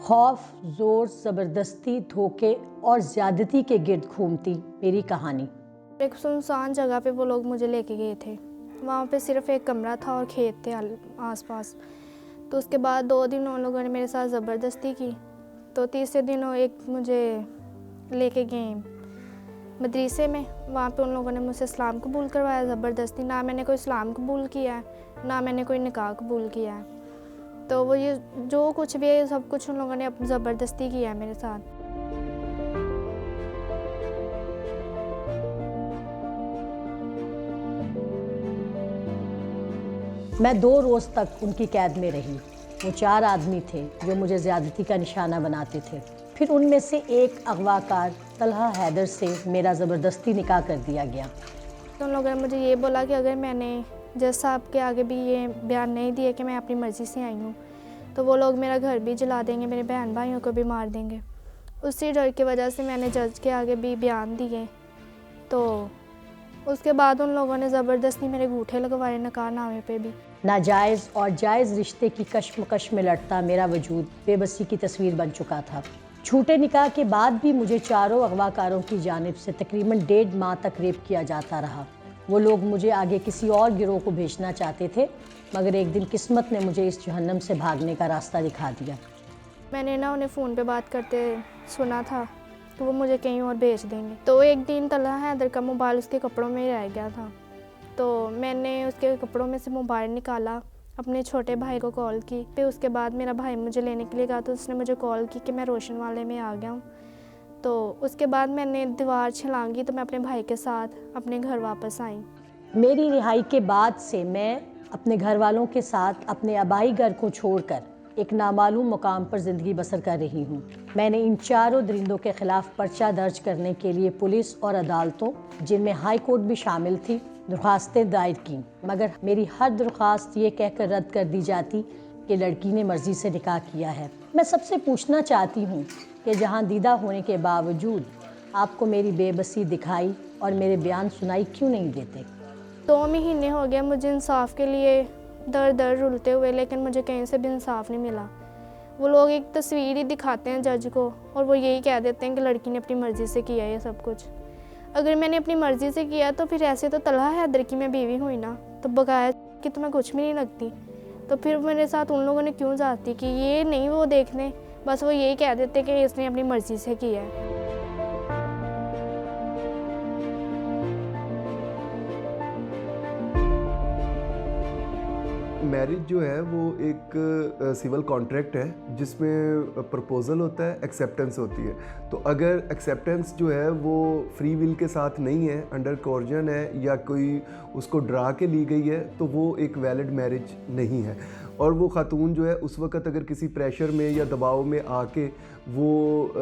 खौफ, जोर, ज़बरदस्ती, धोखे और ज़्यादती के गिर्द घूमती मेरी कहानी। एक सुनसान जगह पे वो लोग मुझे लेके गए थे। वहाँ पे सिर्फ एक कमरा था और खेत थे आसपास। तो उसके बाद 2 दिन उन लोगों ने मेरे साथ ज़बरदस्ती की। तो तीसरे दिन वो एक मुझे लेके गए मदरसे में। वहाँ पे उन लोगों ने मुझसे इस्लाम कबूल करवाया ज़बरदस्ती। ना मैंने कोई इस्लाम कबूल किया है, ना मैंने कोई निकाह कबूल किया है। तो वो ये जो कुछ भी है सब कुछ उन लोगों ने ज़बरदस्ती किया है मेरे साथ। मैं 2 रोज़ तक उनकी कैद में रही। वो 4 आदमी थे जो मुझे ज़्यादती का निशाना बनाते थे। फिर उनमें से एक अगवाकार तलहा हैदर से मेरा ज़बरदस्ती निकाह कर दिया गया। तो उन लोगों ने मुझे ये बोला कि अगर मैंने जज साहब के आगे भी ये बयान नहीं दिया कि मैं अपनी मर्ज़ी से आई हूँ, तो वो लोग मेरा घर भी जला देंगे, मेरे बहन भाइयों को भी मार देंगे। उसी डर की वजह से मैंने जज के आगे भी बयान दिए। तो उसके बाद उन लोगों ने ज़बरदस्ती मेरे अंगूठे लगवाए निकाहनामे पे भी। नाजायज़ और जायज़ रिश्ते की कशमकश में लड़ता मेरा वजूद बेबसी की तस्वीर बन चुका था। झूठे निकाह के बाद भी मुझे चारों अगवाकारों की जानिब से तकरीबन 1.5 माह तक रेप किया जाता रहा। वो लोग मुझे आगे किसी और गिरोह को भेजना चाहते थे, मगर एक दिन किस्मत ने मुझे इस जहन्नम से भागने का रास्ता दिखा दिया। मैंने ना उन्हें फ़ोन पे बात करते सुना था कि वो मुझे कहीं और भेज देंगे। तो एक दिन तलहा हैदर का मोबाइल उसके कपड़ों में रह गया था। तो मैंने उसके कपड़ों में से मोबाइल निकाला, अपने छोटे भाई को कॉल की। फिर उसके बाद मेरा भाई मुझे लेने के लिए गया तो उसने मुझे कॉल की कि मैं रोशन वाले में आ गया हूँ। तो उसके बाद मैंने दीवार छलांगी तो मैं अपने भाई के साथ अपने घर वापस आई। मेरी रिहाई के बाद से मैं अपने घर वालों के साथ अपने आबाई घर को छोड़कर एक नामालूम मुकाम पर ज़िंदगी बसर कर रही हूँ। मैंने इन चारों दरिंदों के ख़िलाफ़ पर्चा दर्ज करने के लिए पुलिस और अदालतों, जिनमें हाई कोर्ट भी शामिल थी, दरख्वास्तें दायर की, मगर मेरी हर दरख्वास्त ये कहकर रद्द कर दी जाती कि लड़की ने मर्ज़ी से निकाह किया है। मैं सबसे पूछना चाहती हूँ कि जहाँ दीदा होने के बावजूद आपको मेरी बेबसी दिखाई और मेरे बयान सुनाई क्यों नहीं देते? 2 महीने हो गए मुझे इंसाफ के लिए दर दर रुलते हुए, लेकिन मुझे कहीं से भी इंसाफ नहीं मिला। वो लोग एक तस्वीर ही दिखाते हैं जज को और वो यही कह देते हैं कि लड़की ने अपनी मर्ज़ी से किया ये सब कुछ। अगर मैंने अपनी मर्ज़ी से किया तो फिर ऐसे तो तलहा हैदर की मैं बीवी हुई ना, तो बकाया कि तुम्हें कुछ भी नहीं लगती। तो फिर मेरे साथ उन लोगों ने क्यों जाती कि ये नहीं वो देखने, बस वो यही कह देते कि इसने अपनी मर्ज़ी से किया है। मैरिज जो है वो एक सिविल कॉन्ट्रैक्ट है जिसमें प्रपोज़ल होता है, एक्सेप्टेंस होती है। तो अगर एक्सेप्टेंस जो है वो फ्री विल के साथ नहीं है, अंडर कोर्जन है या कोई उसको डरा के ली गई है, तो वो एक वैलिड मैरिज नहीं है। और वो खातून जो है उस वक़्त अगर किसी प्रेशर में या दबाव में आके वो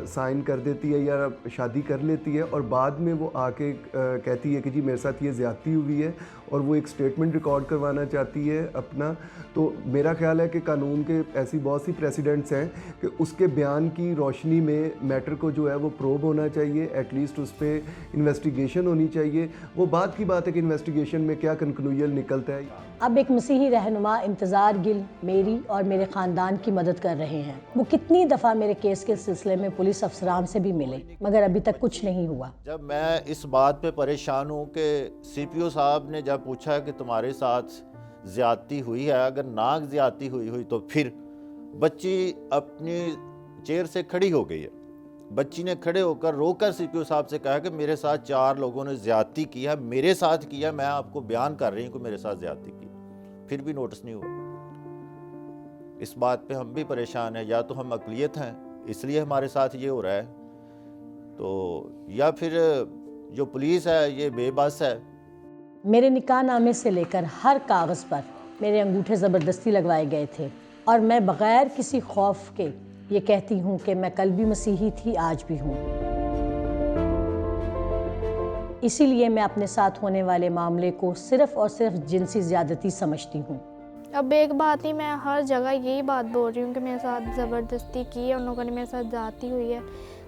साइन कर देती है या शादी कर लेती है और बाद में वो आके कहती है कि जी मेरे साथ ये ज़्यादती हुई है और वो एक स्टेटमेंट रिकॉर्ड करवाना चाहती है अपना, तो मेरा ख्याल है कि कानून के ऐसी बहुत सी प्रेसिडेंट्स हैं कि उसके बयान की रोशनी में मैटर को जो है वो प्रोब होना चाहिए, एटलीस्ट उस पर इन्वेस्टिगेशन होनी चाहिए। वो बात की बात है कि इन्वेस्टिगेशन में क्या कंक्लूजन निकलता है। अब एक मसीही रहनुमा इंतज़ार गिल मेरी और मेरे ख़ानदान की मदद कर रहे हैं। वो कितनी दफ़ा मेरे केस के सिलसिले में पुलिस अफसरान से भी मिले, मगर अभी तक कुछ नहीं हुआ। जब मैं इस बात पे परेशान हूँ कि सीपीओ साहब ने जब पूछा कि तुम्हारे साथ ज़्यादती हुई है, अगर नाक ज़्यादती हुई तो फिर बच्ची अपनी चेयर से खड़ी हो गई है। बच्ची ने खड़े होकर रोकर सीपीओ साहब से कहा कि मेरे साथ 4 लोगों ने ज़्यादती किया, मेरे साथ किया, मैं आपको बयान कर रही हूँ कि मेरे साथ ज़्यादती की। फिर भी नोटिस नहीं हुआ। इस बात पे हम भी परेशान हैं। या तो हम अक़लियत हैं इसलिए हमारे साथ ये हो रहा है, तो या फिर जो पुलिस है ये बेबस है। मेरे निकाहनामे से लेकर हर कागज़ पर मेरे अंगूठे ज़बरदस्ती लगवाए गए थे और मैं बग़ैर किसी खौफ के ये कहती हूँ कि मैं कल भी मसीही थी, आज भी हूँ। इसीलिए मैं अपने साथ होने वाले मामले को सिर्फ़ और सिर्फ जिनसी ज़्यादती समझती हूँ। अब एक बात ही मैं हर जगह यही बात बोल रही हूँ कि मेरे साथ ज़बरदस्ती की है, उन लोगों ने मेरे साथ ज़्यादती हुई है,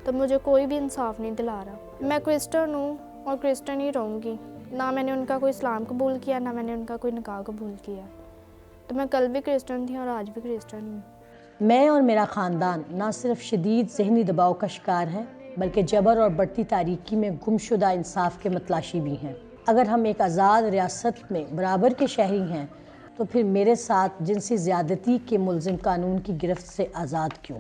तो मुझे कोई भी इंसाफ नहीं दिला रहा। मैं क्रिश्चियन हूँ और क्रिश्चियन ही रहूँगी। ना मैंने उनका कोई इस्लाम कबूल किया, ना मैंने उनका कोई निकाह कबूल किया। तो मैं कल भी क्रिश्चियन थी और आज भी क्रिश्चियन हूँ। मैं और मेरा ख़ानदान ना सिर्फ शदीद ज़हनी दबाव का शिकार हैं, बल्कि जबर और बढ़ती तारीकी में गुमशुदा इंसाफ के मतलाशी भी हैं। अगर हम एक आज़ाद रियासत में बराबर के शहरी हैं, तो फिर मेरे साथ जिनसी ज़्यादती के मुल्ज़िम कानून की गिरफ्त से आज़ाद क्यों?